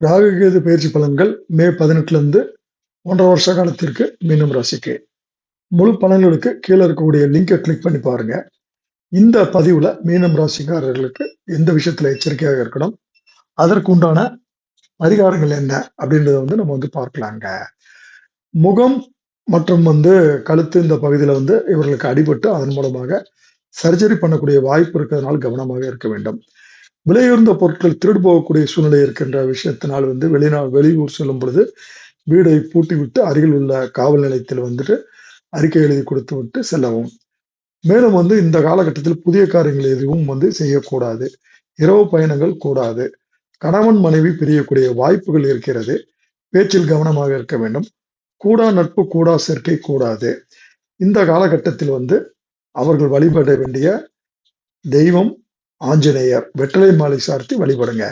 ராகு கேது பயிற்சி பலன்கள் மே 18ல இருந்து 1.5 வருஷ காலத்திற்கு மீனம் ராசிக்கு. முழு பலன்களுக்கு கீழே இருக்கக்கூடிய லிங்கை கிளிக் பண்ணி பாருங்க. இந்த பதிவுல மீனம் ராசிக்காரர்களுக்கு எந்த விஷயத்துல எச்சரிக்கையாக இருக்கணும், அதற்கு உண்டான பரிகாரங்கள் என்ன அப்படின்றத நம்ம பார்க்கலாங்க. முகம் மற்றும் கழுத்து இந்த பகுதியில இவர்களுக்கு அடிபட்டு அதன் மூலமாக சர்ஜரி பண்ணக்கூடிய வாய்ப்பு இருக்கிறதுனால கவனமாக இருக்க வேண்டும். விலையுயர்ந்த பொருட்கள் திருடு போகக்கூடிய சூழ்நிலை இருக்கின்ற விஷயத்தினால் வெளியூர் செல்லும் பொழுது வீடை பூட்டி விட்டு அருகில் உள்ள காவல் நிலையத்தில் அறிக்கை எழுதி கொடுத்து விட்டு செல்லவும். மேலும் இந்த காலகட்டத்தில் புதிய காரியங்கள் எதுவும் செய்யக்கூடாது. இரவு பயணங்கள் கூடாது. கணவன் மனைவி பிரியக்கூடிய வாய்ப்புகள் இருக்கிறது. பேச்சில் கவனமாக இருக்க வேண்டும். கூடா நட்பு கூடா சேர்க்கை கூடாது. இந்த காலகட்டத்தில் அவர்கள் வழிபட வேண்டிய தெய்வம் ஆஞ்சநேயர். வெற்றிலை மாலை சார்த்தி வழிபடுங்க.